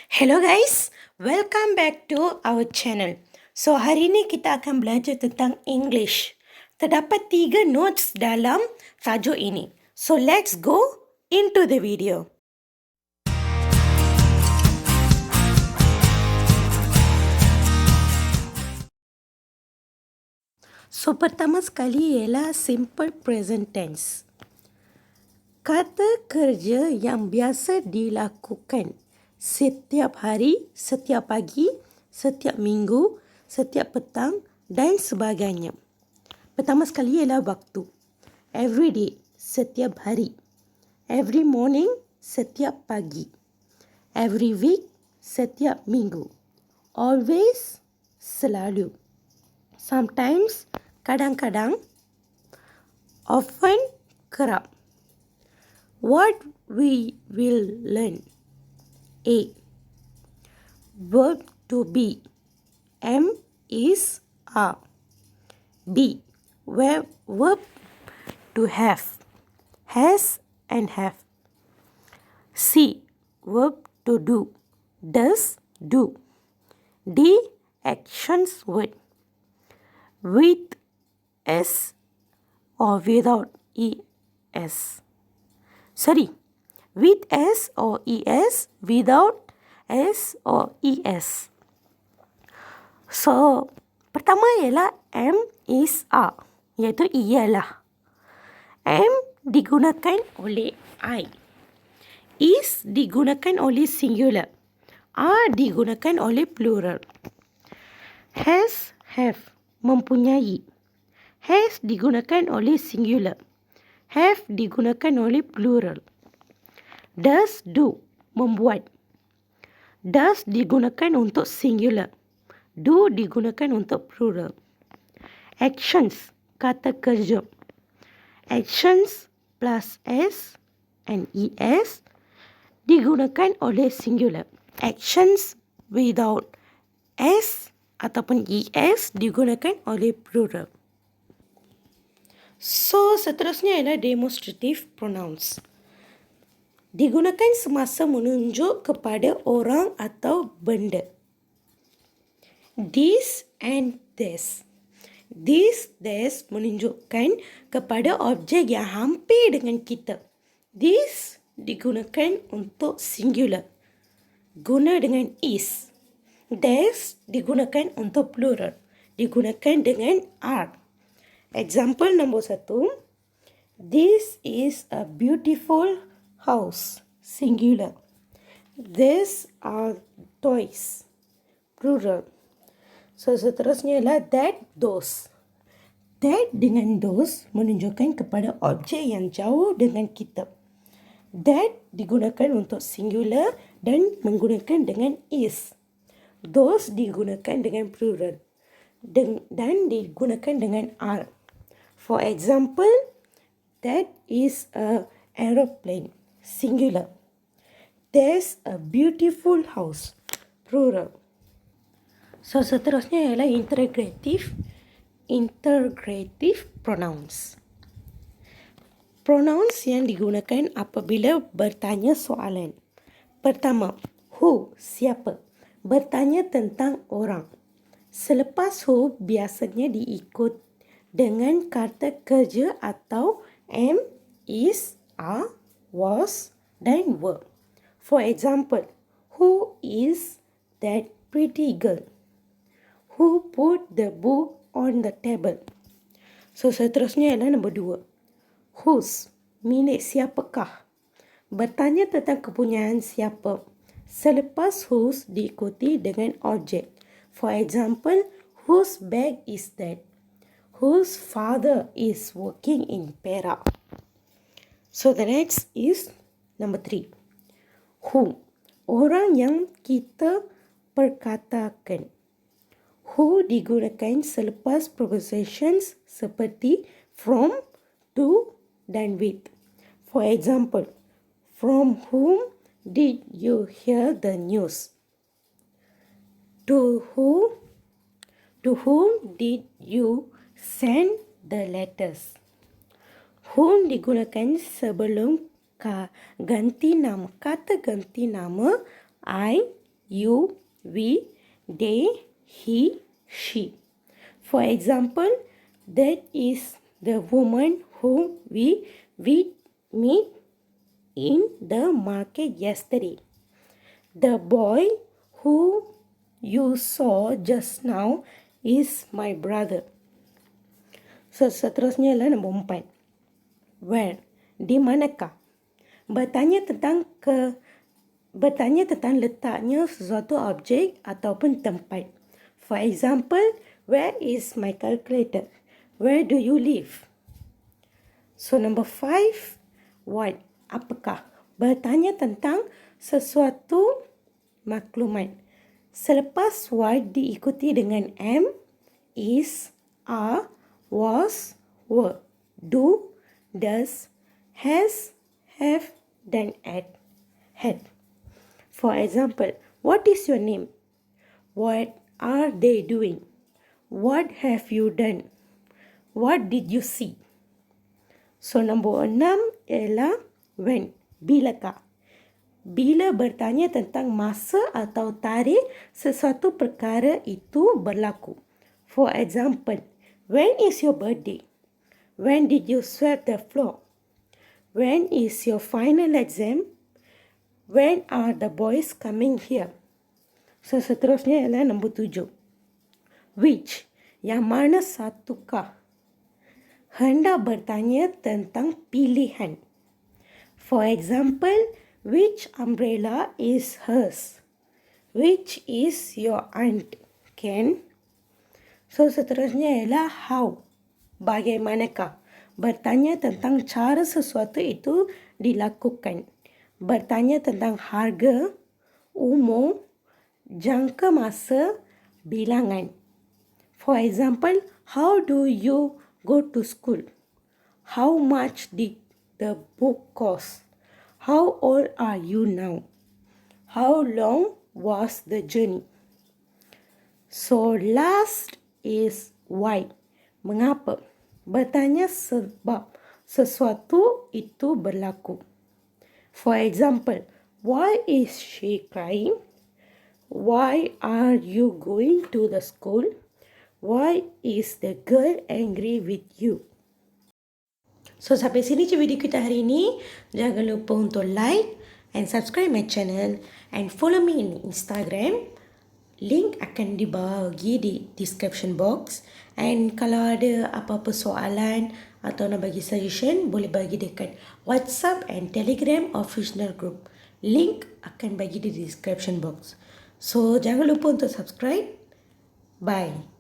Hello guys, welcome back to our channel. So hari ini kita akan belajar tentang English. Terdapat 3 notes dalam tajuk ini. So let's go into the video. So pertama sekali ialah simple present tense. Kata kerja yang biasa dilakukan setiap hari, setiap pagi, setiap minggu, setiap petang dan sebagainya. Pertama sekali ialah waktu. Every day, setiap hari. Every morning, setiap pagi. Every week, setiap minggu. Always, selalu. Sometimes, kadang-kadang. Often, kerap. What we will learn. A. Verb to be. Am, is, are. B. Verb to have. Has and have. C. Verb to do. Does, do. D. Actions word. With S or without ES. With S or ES, without S or ES. So, pertama ialah am, is, are, iaitu ialah. Am digunakan oleh I. Is digunakan oleh singular. Are digunakan oleh plural. Has, have, mempunyai. Has digunakan oleh singular. Have digunakan oleh plural. Does, do, membuat. Does digunakan untuk singular. Do digunakan untuk plural. Actions, kata kerja. Actions plus S and ES digunakan oleh singular. Actions without S ataupun ES digunakan oleh plural. So, seterusnya ialah demonstrative pronouns. Digunakan semasa menunjuk kepada orang atau benda. This and this. This, this menunjukkan kepada objek yang hampir dengan kita. This digunakan untuk singular. Guna dengan is. This digunakan untuk plural. Digunakan dengan are. Example nombor 1. This is a beautiful house. Singular. These are toys. Plural. So, seterusnya ialah that, those. That dengan those menunjukkan kepada objek yang jauh dengan kita. That digunakan untuk singular dan menggunakan dengan is. Those digunakan dengan plural. Dan digunakan dengan are. For example, that is a aeroplane. Singular. There's a beautiful house. Plural. So, seterusnya ialah integrative pronouns. Pronouns yang digunakan apabila bertanya soalan. Pertama, who, siapa. Bertanya tentang orang. Selepas who biasanya diikut dengan kata kerja atau am, is, are, was dan were. For example, who is that pretty girl? Who put the book on the table? So, seterusnya ialah nombor 2. Whose, milik siapakah? Bertanya tentang kepunyaan siapa. Selepas whose diikuti dengan objek. For example, whose bag is that? Whose father is working in Perak? So, the next is number 3. Who, orang yang kita perkatakan. Who digunakan selepas prepositions seperti from, to dan with. For example, from whom did you hear the news? To whom did you send the letters? Whom digunakan sebelum kata ganti nama I, you, we, they, he, she. For example, that is the woman whom we meet in the market yesterday. The boy who you saw just now is my brother. So, seterusnya adalah nombor 4. Where? Di manakah? Bertanya tentang letaknya sesuatu objek ataupun tempat. For example, where is my calculator? Where do you live? So, number 5. What? Apakah? Bertanya tentang sesuatu maklumat. Selepas what diikuti dengan am, is, are, was, were, do, does, has, have, dan had. For example, what is your name? What are they doing? What have you done? What did you see? So, nombor 6 ialah when. Bilakah? Bila bertanya tentang masa atau tarikh sesuatu perkara itu berlaku. For example, when is your birthday? When did you sweep the floor? When is your final exam? When are the boys coming here? So, seterusnya ialah nombor 7. Which? Yang mana satukah? Hendak bertanya tentang pilihan. For example, which umbrella is hers? Which is your aunt? Can? So, seterusnya ialah how. Bagaimanakah? Bertanya tentang cara sesuatu itu dilakukan. Bertanya tentang harga, umur, jangka masa, bilangan. For example, how do you go to school? How much did the book cost? How old are you now? How long was the journey? So, last is why. Mengapa? Bertanya sebab sesuatu itu berlaku. For example, why is she crying? Why are you going to the school? Why is the girl angry with you? So, sampai sini je video kita hari ini. Jangan lupa untuk like and subscribe my channel and follow me in Instagram. Link akan dibagi di description box. And kalau ada apa-apa soalan atau nak bagi suggestion, boleh bagi dekat WhatsApp and Telegram official group. Link akan bagi di description box. So, jangan lupa untuk subscribe. Bye.